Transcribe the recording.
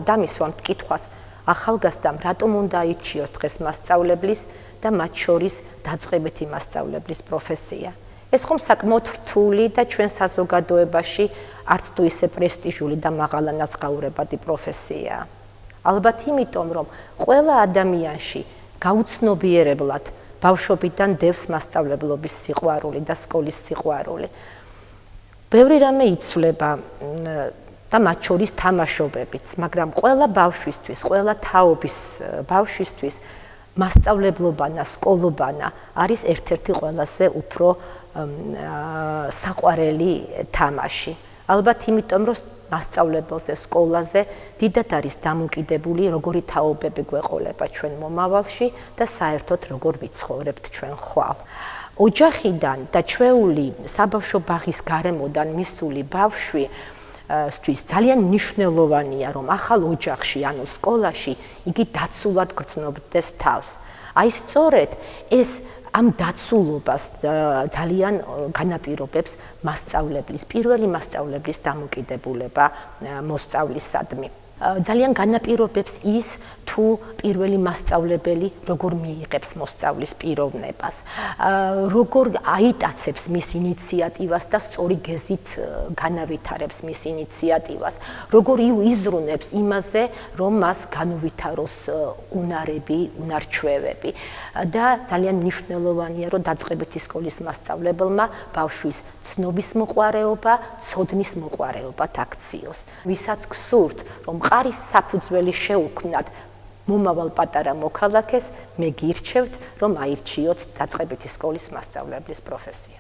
დამისვამ მკითხვას ახალგაზრდამ რატომ უნდა აირჩიოს დღეს მასწავლებლის და მათ შორის დაწყებითი მასწავლებლის პროფესია. ეს ხომ საკმაოდ რთული და ჩვენ საზოგადოებაში არც თუ ისე პრესტიჟული და მაღალანაზღაურებადი პროფესიაა. ალბათ იმიტომ, რომ ყველა ადამიანში გაუცნობიერებლად ბავშვობიდან დევს მასწავლებლობის სიყვარული და სკოლის სიყვარული. ბევრი რამე იცვლება და მათ შორის თამაშობებიც, მაგრამ ყველა ბავშვისთვის, ყველა თაობის ბავშვისთვის მასწავლებლობანა, სკოლობანა არის ერთ-ერთი ყველაზე უფრო საყვარელი თამაში. ალბათ იმიტომ, რომ მასწავლებელზე, სკოლაზე დიდად არის დამოკიდებული, როგორი თაობები გვეყოლება ჩვენ მომავალში და საერთოდ როგორ ვიცხოვრებთ ჩვენ ხვალ. ოჯახიდან და ჩვეული საბავშვო ბაღის გარემოდან მისული ბავშვი თვის ძალიან მნიშვნელოვანია, რომ ახალ ოჯახში, ანუ სკოლაში, იგი დაცულად გრძნობდეს თავს. აი სწორედ ეს ამ დაცულობას ძალიან განაპირობებს მასწავლებლის, პირველი მასწავლებლის დამოკიდებულება მოსწავლისადმი. ძალიან განაპირობებს ის, თუ პირველი მასწავლებელი როგორ მიიღებს მოსწავლის პიროვნებას, როგორ აიტაცებს მის ინიციატივას და სწორი გეზით განავითარებს მის ინიციატივას, როგორ იზრუნებს იმაზე, რომ მას განუვითაროს უნარები, უნარჩვევები. და ძალიან მნიშვნელოვანია, რომ დაწყებითი სკოლის მასწავლებელმა ბავშვის ცნობის მოყვარეობა, ცოდნის მოყვარეობათ აქციოს. ვისაც გსურთ, რომ მყარი საფუძველი შეუქმნათ მომავალ პატარა მოქალაქეს, მე გირჩევთ, რომ აირჩიოთ დაწყებითი სკოლის მასწავლებლის პროფესია.